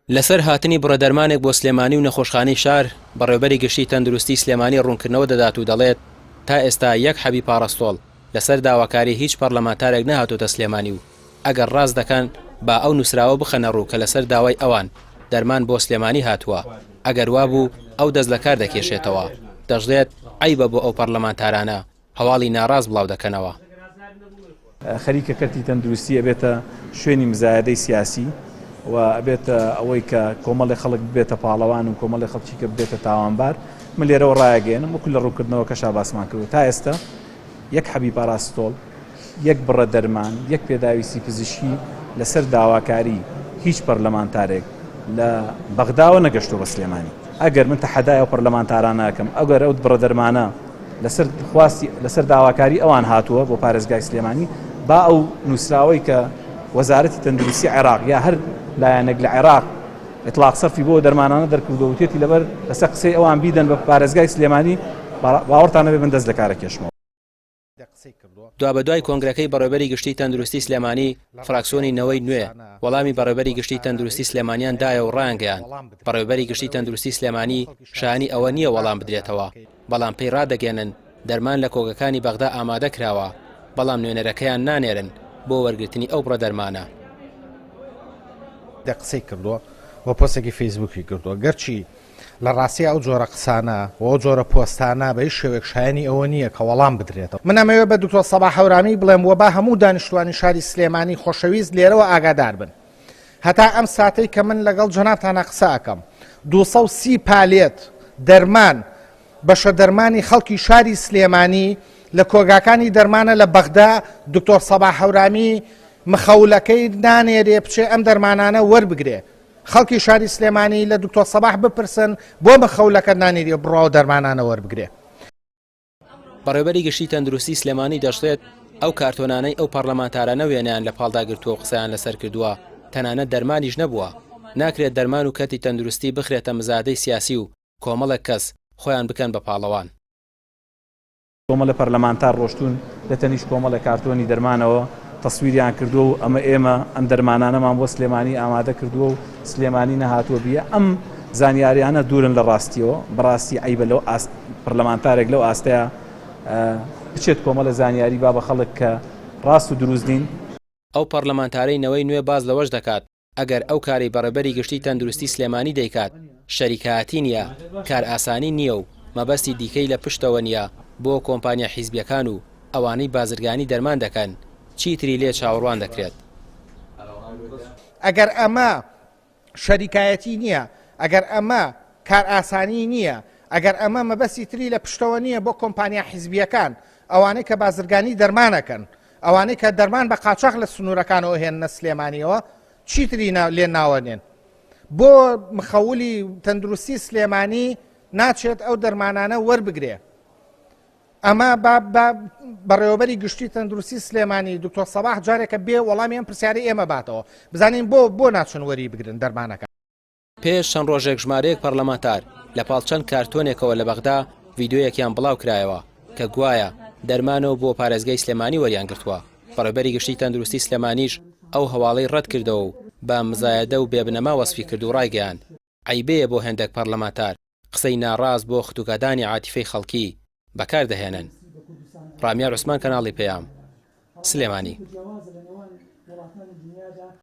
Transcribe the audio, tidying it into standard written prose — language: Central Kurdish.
لەسەر هاتنی بڕەدەرمانێک بۆ سلێمانی و نەخۆشخانەی شار بەڕێوەبەری گشتی تەندروستی سلێمانی ڕوونکردنەوە دەدات و دەڵێت تا ئێستا یەک حەبی پاڕەستۆڵ لەسەر داواکاری هیچ پەرلەمانتارێک نەهاتۆتە سلێمانی و ئەگەر ڕاست دەکەن با ئەو نووسراوە بخەنە ڕوو کە لەسەر داوای ئەوان دەرمان بۆ سلێمانی هاتووە. ئەگەر وابوو ئەو دەست لە کار دەکێشێتەوە، دەژڵێت عیبە بۆ ئەو پەرلەمانتارانە هەواڵی ناڕاست بڵاو دەکەنەوە. خەریکە کەرتی تەندروستی ئەبێتە شوێنی مزایدەی سیاسی و ئەبێتە ئەوەی کە کۆمەڵی خەڵک ببێتە پاڵەوان و کۆمەڵی خەڵکی کە ببێتە تاوانبار. من لێرەوە ڕایگەێنم وەکو لە ڕووکردنەوە کەشا باسمان کردو تا ئێستا یەک حەبی پاراستۆڵ، یەک بڕە دەرمان، یەک پێداویستی پزیشکی لەسەر داواکاری هیچ پەرلەمانتارێک لە بەغداوە نەگەشتۆ بە سلێمانی. ئەگەر من تەحەدای ئەو پەرلەمانتاران ناکەم، ئەگەر ئەو بڕە دەرمانە لەسەر داواکاری ئەوان هاتووە بۆ پارێزگای سلێمانی، با ئەو نووسراوەی کە وەزارەتی تەندروستی عێراق یا هەر لایەنێک لە عێراق ئیطلاق سەرفی بۆ دەرمانانە دەرکردەوە وتێتی لەبەر لەسەر قسەی ئەوان بیدەن بە پارێزگای سلێمانی، باوەڕتان نەبێ من دەست لە کارە کێشمەوە. دوای کۆنگرەکەی بەڕێوەبەری گشتی تەندروستی سلێمانی فراکسیۆنی نەوەی نوێ وەڵامی بەڕێوەبەری گشتی تەندروستی سلێمانیان دایە و ڕایانگەیان بەڕێوەبەری گشتی تەندروستی سلێمانی شایانی ئەوە نییە وەڵام بدرێتەوە، بەڵام پێی ڕادەگەێنن دەرمان لە کۆگەکانی بەغدا ئامادە کراوە، بەڵام نوێنەرەکەیان نانێرن بۆ وەرگرتنی ئەو بڕە دەرمانە. قسەی کردووە بۆ پۆستێکی فەیسبووکی کردووە، گەرچی لە ڕاستی ئەو جۆرە قسانە و ئەو جۆرە پۆستانە بە هیچ شێوەیەک شایانی ئەوە نییە کە وەڵام بدرێتەوە. من ئەمەوێت بە دکتۆر سەباح هەورامی بڵێم وە با هەموو دانیشتوانی شاری سلێمانی خۆشەویست لێرەوە ئاگادار بن. هەتا ئەم ساتەی کە من لەگەڵ جەنابتانە قسە ئەکەم 230 پالێت دەرمان بەشە دەرمانی خەڵکی شاری سلێمانی لە کۆگاکانی دەرمانە لە بەغدا دکتۆر سەباح هەورامی مخەولەکەی نانێرێ بچێ ئەم دەرمانانە وەربگرێ. خەڵکی شاری سلێمانی لە دکتۆر سەباح بپرسن بۆ مخەولەکە نانێریە بڕاو دەرمانانە وەربگرێ. بەڕێوەبەری گشتی تەندروستی سلێمانی دەشڵێت ئەو کارتۆنانەی ئەو پەرلەمانتارانە وێنیان لە پاڵداگرتووە قسەیان لەسەر کردووە تەنانەت دەرمانیش نەبووە. ناکرێت دەرمان و کەتی تەندروستی بخرێتە مزادەی سیاسی و کۆمەڵێک کەس خۆیان بکەن بە پاڵەوان. کۆمەڵە پەرلەمانتار ڕۆشتون لە تەنیش کۆمەڵە کارتۆنی دەرمانەوە تەسویریان کردووە و ئێمە ئەم دەرمانانەمان بۆ سلێمانی ئامادە کردووە و سلێمانی نەهاتووە بیە. ئەم زانیاریانە دوورن لە ڕاستیەوە، بەڕاستی عیبە لەو پەرلەمانتارێک لەو ئاستەیە بچێت کۆمەڵە زانیاری با بە خەڵک کە ڕاست و دروست دین. ئەو پەرلەمانتارەی نەوەی نوێ باز لەوەش دەکات ئەگەر ئەو کاری بەڕێوەبەری گشتی تەندروستی سلێمانی دەیکات شەریکایەتی نییە، کار ئاسانی نییە و مەبەستی دیکەی لە پشتەوە نییە بۆ کۆمپانیا حیزبیەکان و ئەوانەی بازرگانی دەرمان دەکەن چیتری لێ چاوەڕوان دەکرێت. ئەگەر ئەمە شەریکایەتی نییە، ئەگەر ئەمە کار ئاسانی نییە، ئەگەر ئەمە مەبەستی تری لە پشتەوە نییە بۆ کۆمپانیا حیزبیەکان ئەوانەی کە بازرگانی دەرمانەکەن، ئەوانەی کە دەرمان بە قاچاق لە سنوورەکانەوە هێننە سلێمانیەوە چیتری لێ ناوەنێن بۆ مخەولی تەندروستی سلێمانی ناچێت ئەو دەرمانانە وەربگرێ. ئەمە بەڕێوەبەری گشتی تەندروستی سلێمانی دکتۆر سەباح جارێکە بێ وەڵامی ئەم پرسیارەی ئێمە باتەوە بزانین بۆ ناچن وەری بگرن دەرمانەکە. پێش چەند ڕۆژێک ژمارەیەک پەرلەمانتار لە پاڵچەند کارتۆنێکەوە لە بەغدا ڤیدۆیەکیان بڵاو کرایەوە کە گوایە دەرمانەوە بۆ پارێزگای سلێمانی وەریان گرتووە. بەڕێوەبەری گشتی تەندروستی سلێمانیش ئەو هەواڵەی ڕەت کردەوە و بە مزایەدە و بێبنەما وەسفی کرد و ڕایگەیاند. عیبەیە بۆ هێندێک پەرلەمانتار قسەی ناڕاست بۆ ختوگادانی عاتیفەی خەڵکی بەکاردەهێنن. ڕامیار عوسمان، کەناڵی پەیام، سلێمانی.